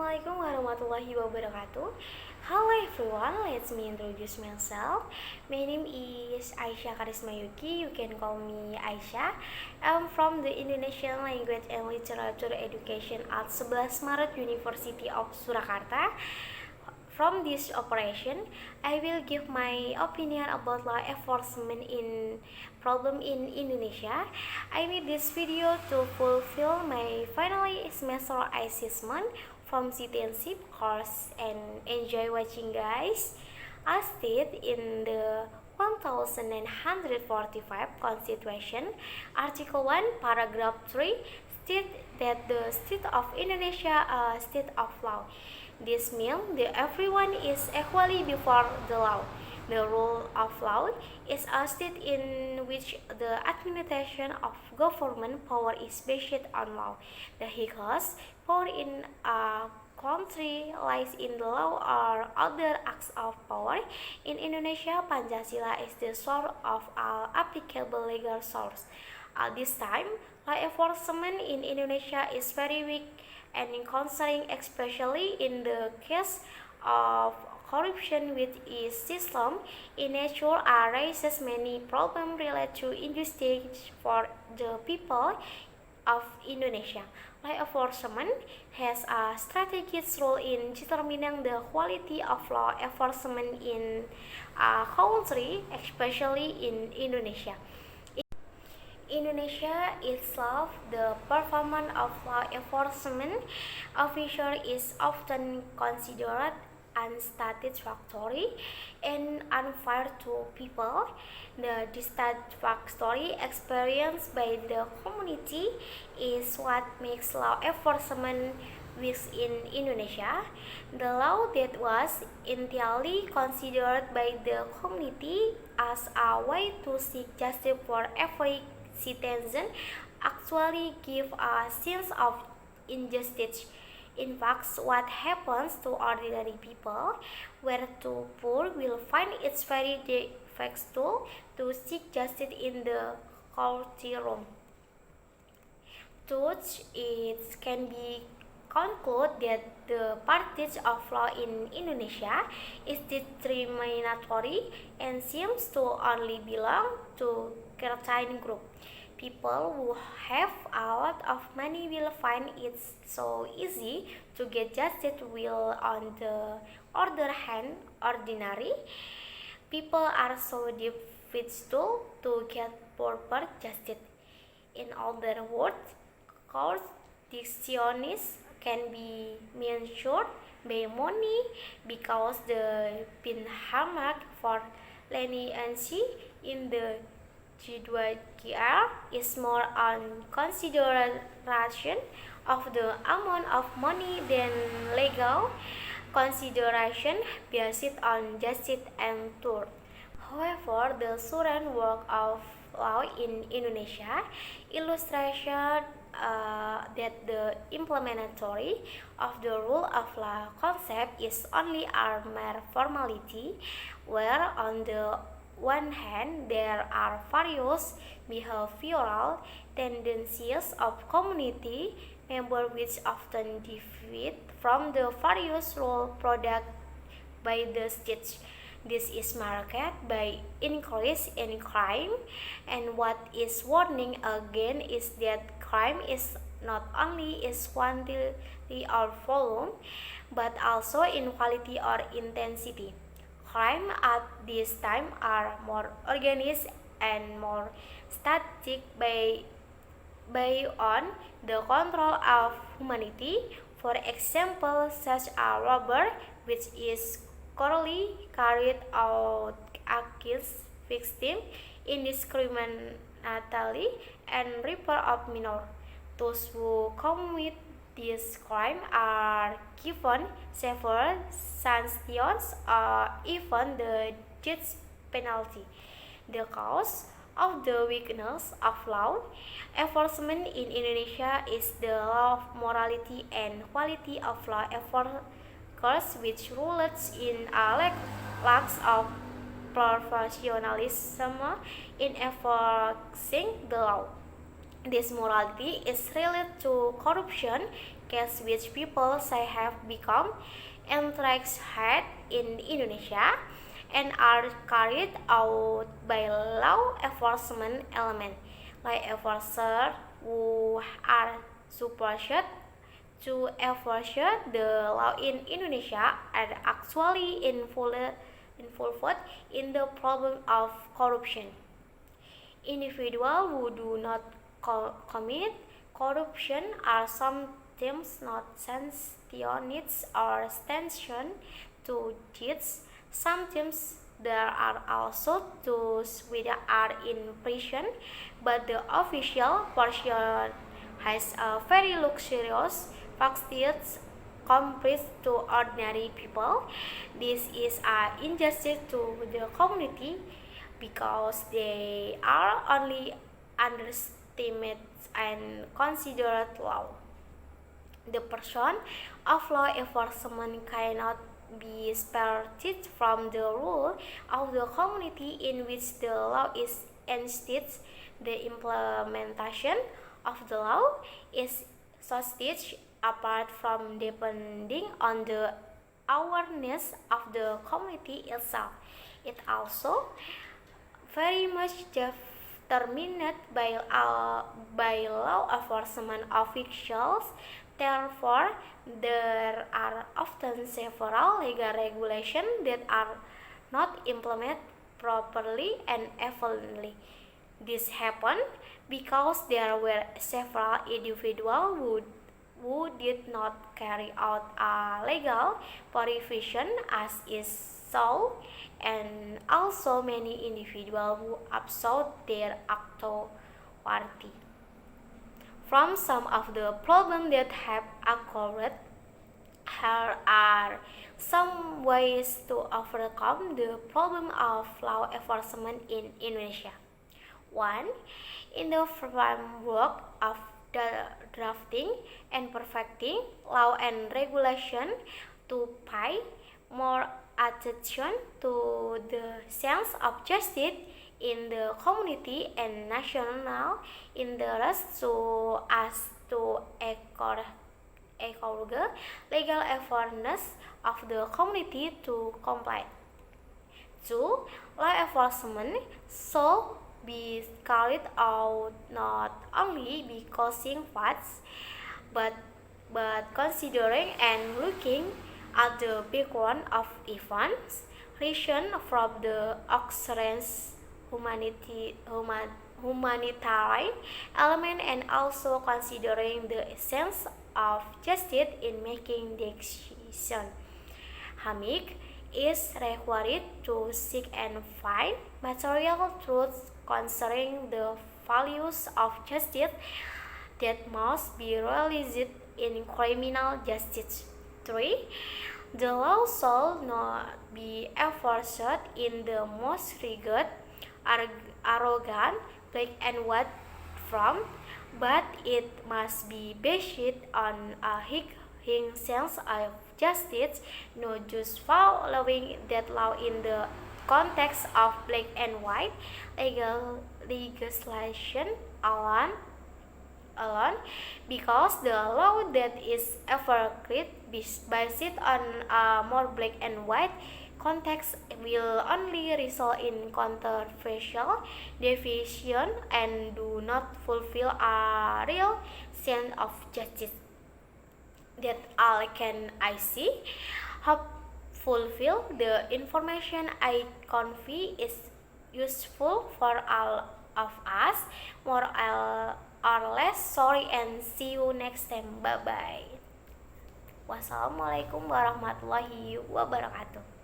Assalamualaikum warahmatullahi wabarakatuh. Hello everyone, let me introduce myself. My name is Aisyah Karisma Yuki. You can call me Aisyah. I'm from the Indonesian Language and Literature Education at 11 Maret University of Surakarta. From this operation, I will give my opinion about law enforcement in problem in Indonesia. I made this video to fulfill my final semester assessment from citizenship course and enjoy watching guys. As stated in the 1145 Constitution, Article 1, Paragraph 3 state that the state of Indonesia a state of law. This means that everyone is equally before the law. The rule of law is a state in which the administration of government power is based on law. The highest power in a country lies in the law or other acts of power. In Indonesia, Pancasila is the source of all applicable legal source. At this time, law enforcement in Indonesia is very weak and concerning, especially in the case of corruption with its system in nature raises many problems related to injustice for the people of Indonesia. Law enforcement has a strategic role in determining the quality of law enforcement in a country, especially in Indonesia. Indonesia itself, the performance of law enforcement officer is often considered unsatisfactory and unfair to people. The dissatisfactory experience by the community is what makes law enforcement weak in Indonesia. The law that was entirely considered by the community as a way to seek justice for every citizen actually give a sense of injustice. In fact, what happens to ordinary people, where too poor, will find it's very difficult to seek justice in the courtroom. Thus, it can be concluded that the practice of law in Indonesia is discriminatory and seems to only belong to certain group. People who have a lot of money will find it so easy to get justice, while on the other hand, ordinary people are so difficult to get proper justice. In other words, court decisions can be measured by money because the benchmark for leniency in the G2GR is more on consideration of the amount of money than legal consideration based on justice and truth. However, the current work of law in Indonesia illustration that the implementatory of the rule of law concept is only a mere formality, where on the one hand, there are various behavioral tendencies of community members which often deviate from the various rules produced by the state. This is marked by increase in crime, and what is warning again is that crime is not only is quantity or volume, but also in quality or intensity. Crime at this time are more organized and more static by on the control of humanity. For example, such a robber which is currently carried out against victim indiscriminately and raper of minor. Those who commit this crime are given several sanctions or even the death penalty. The cause of the weakness of law enforcement in Indonesia is the law of morality and quality of law enforcers, which results in a lack of professionalism in enforcing the law. This morality is related to corruption, case which people say have become entrenched in Indonesia and are carried out by law enforcement element, like enforcers who are supposed to enforce the law in Indonesia are actually involved in the problem of corruption. Individuals who do not commit corruption are sometimes not sanctioned or sanctioned to judge. Sometimes there are also those who are in prison, but the official portion has a very luxurious facilities compared to ordinary people. This is an injustice to the community because they are only underestimated and considered law. The person of law enforcement cannot be separated from the rule of the community in which the law is enacted. The implementation of the law is such apart from depending on the awareness of the community itself. It also very much determined by law enforcement officials. Therefore, there are often several legal regulations that are not implemented properly and efficiently. This happened because there were several individuals who did not carry out a legal provision as is so, and also many individuals who absorbed their authority. From some of the problems that have occurred, here are some ways to overcome the problem of law enforcement in Indonesia. 1. In the framework of the drafting and perfecting law and regulation to pay more attention to the sense of justice in the community and national interest so as to encourage legal awareness of the community to comply. 2. Law enforcement should be carried out not only by causing facts, but considering and looking at the background of events, reason from the occurrence, humanitarian element, and also considering the essence of justice in making decision. Hamik is required to seek and find material truths concerning the values of justice that must be realized in criminal justice. 3. The law shall not be enforced in the most rigid, arrogant, black and white form, but it must be based on a high sense of justice, not just following that law in the context of black and white legislation alone, because the law that is ever created based on a more black and white context will only result in controversial deviation and do not fulfill a real sense of justice. That all can I see. Hope fulfill the information I convey is useful for all of us. More or less sorry, and see you next time. Bye bye. Wassalamualaikum warahmatullahi wabarakatuh.